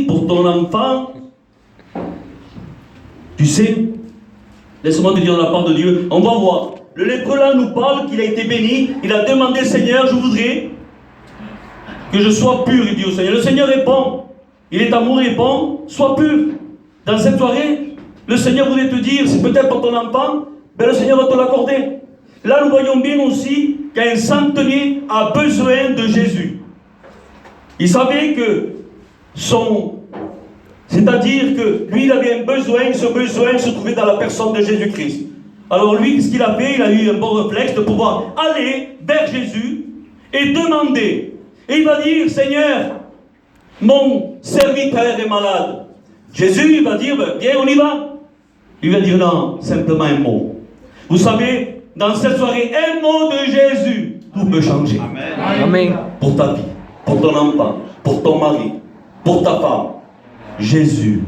pour ton enfant. Tu sais, laisse-moi te dire de la part de Dieu, on va voir. Le lépreux là nous parle qu'il a été béni. Il a demandé, Seigneur, je voudrais que je sois pur, il dit au Seigneur. Le Seigneur répond, il est amour, il répond, sois pur. Dans cette soirée, le Seigneur voulait te dire, c'est peut-être pour ton enfant, ben le Seigneur va te l'accorder. Là, nous voyons bien aussi qu'un centenier a besoin de Jésus. Il savait que c'est-à-dire que lui, il avait un besoin, ce besoin se trouvait dans la personne de Jésus-Christ. Alors lui, qu'est-ce qu'il a fait? Il a eu un bon réflexe de pouvoir aller vers Jésus et demander. Et il va dire, Seigneur, mon serviteur est malade. Jésus, il va dire, viens, on y va. Il va dire, non, simplement un mot. Vous savez, dans cette soirée, un mot de Jésus, tout peut changer. Amen. Amen. Pour ta vie, pour ton enfant, pour ton mari, pour ta femme. Jésus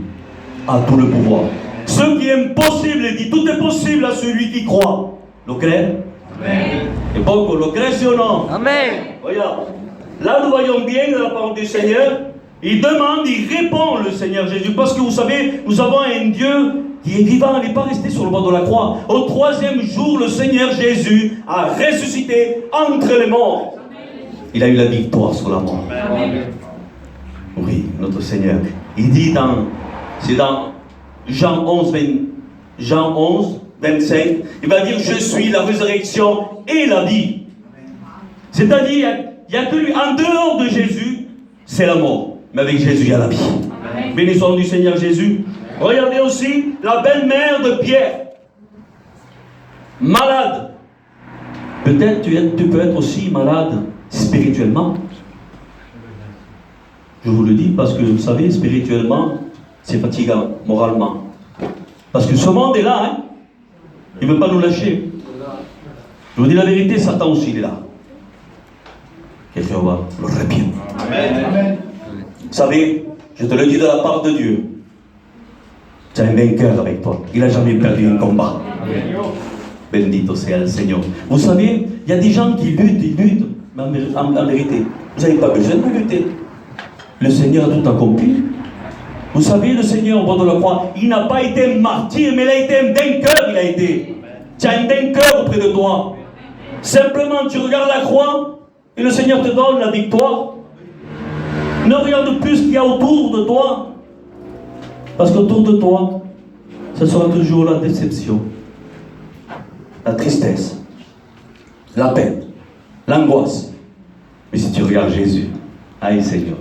a tout le pouvoir. Ce qui est impossible, il dit, tout est possible à celui qui croit. Lo cree? Amen. Et beaucoup le crée, si ou non? Amen. Regarde. Là, nous voyons bien dans la parole du Seigneur, il demande, il répond le Seigneur Jésus. Parce que vous savez, nous avons un Dieu qui est vivant, il n'est pas resté sur le bord de la croix. Au troisième jour, le Seigneur Jésus a ressuscité entre les morts. Il a eu la victoire sur la mort. Amen. Oui, notre Seigneur. Il dit c'est dans Jean 11, 25, il va dire, je suis la résurrection et la vie. C'est-à-dire, il n'y a que lui, en dehors de Jésus, c'est la mort. Mais avec Jésus, il y a la vie. Bénissons du Seigneur Jésus. Regardez aussi la belle-mère de Pierre. Malade. Peut-être tu peux être aussi malade spirituellement. Je vous le dis parce que vous savez, spirituellement, c'est fatigant, moralement. Parce que ce monde est là, hein. Il ne veut pas nous lâcher. Je vous dis la vérité, Satan aussi, il est là. Quelqu'un va le répéter. Amen. Vous savez, je te le dis de la part de Dieu. Tu as un vainqueur avec toi. Il n'a jamais perdu un combat. Bendito sea le Seigneur. Vous savez, il y a des gens qui luttent, mais en vérité, vous n'avez pas besoin de lutter. Le Seigneur a tout accompli. Vous savez, le Seigneur au bord de la croix, il n'a pas été un martyr, mais il a été un vainqueur, il a été. Tu as un vainqueur auprès de toi. Simplement, tu regardes la croix, et le Seigneur te donne la victoire. Ne regarde plus ce qu'il y a autour de toi. Parce qu'autour de toi, ce sera toujours la déception, la tristesse, la peine, l'angoisse. Mais si tu regardes Jésus, aïe Seigneur,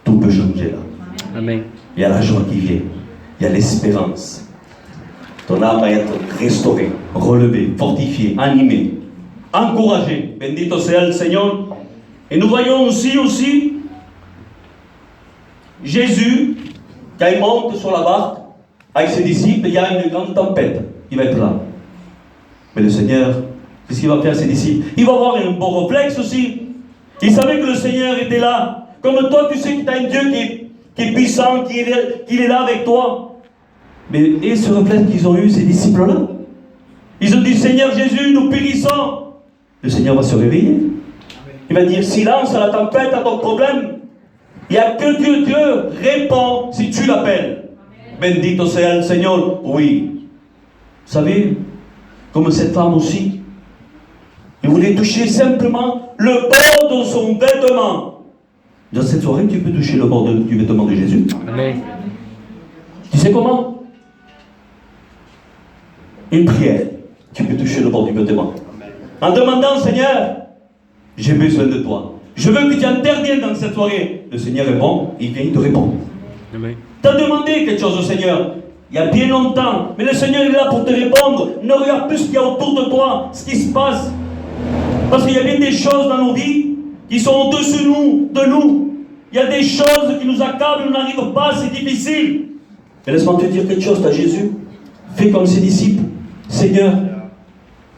tout peut changer là. Amen. Il y a la joie qui vient, il y a l'espérance. Ton âme va être restaurée, relevée, fortifiée, animée, encouragée. Bendito sea le Seigneur. Et nous voyons aussi Jésus, quand il monte sur la barque avec ses disciples, il y a une grande tempête qui va être là. Mais le Seigneur, qu'est-ce qu'il va faire ses disciples? Il va avoir un bon réflexe aussi. Il savait que le Seigneur était là. Comme toi, tu sais que tu as un Dieu qui est puissant, qu'il est là avec toi. Mais et ce réflexe qu'ils ont eu, ces disciples-là, ils ont dit, Seigneur Jésus, nous périssons. Le Seigneur va se réveiller. Il va dire, silence à la tempête, à ton problème. Il n'y a que Dieu. Dieu répond si tu l'appelles. Bendito sea le Seigneur. Oui. Vous savez, comme cette femme aussi, il voulait toucher simplement le bord de son vêtement. Dans cette soirée, tu peux toucher le bord du vêtement de Jésus. Amen. Tu sais comment? Une prière. Tu peux toucher le bord du vêtement. En demandant, Seigneur, j'ai besoin de toi. Je veux que tu interviennes dans cette soirée. Le Seigneur répond, il vient, il te répond. Amen. Tu as demandé quelque chose au Seigneur il y a bien longtemps, mais le Seigneur est là pour te répondre. Ne regarde plus ce qu'il y a autour de toi, ce qui se passe. Parce qu'il y a bien des choses dans nos vies qui sont au-dessus de nous. Il y a des choses qui nous accablent, on n'arrive pas, c'est difficile. Mais laisse-moi te dire quelque chose, tu as Jésus. Fais comme ses disciples. Seigneur,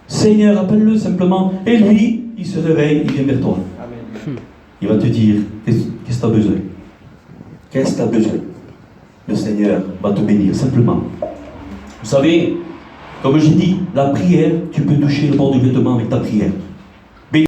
Seigneur, appelle-le simplement. Et lui, il se réveille, il vient vers toi. Amen. Il va te dire, qu'est-ce que tu as besoin? Qu'est-ce que tu as besoin? Le Seigneur va te bénir, simplement. Vous savez, comme je dis, la prière, tu peux toucher le bord du vêtement avec ta prière.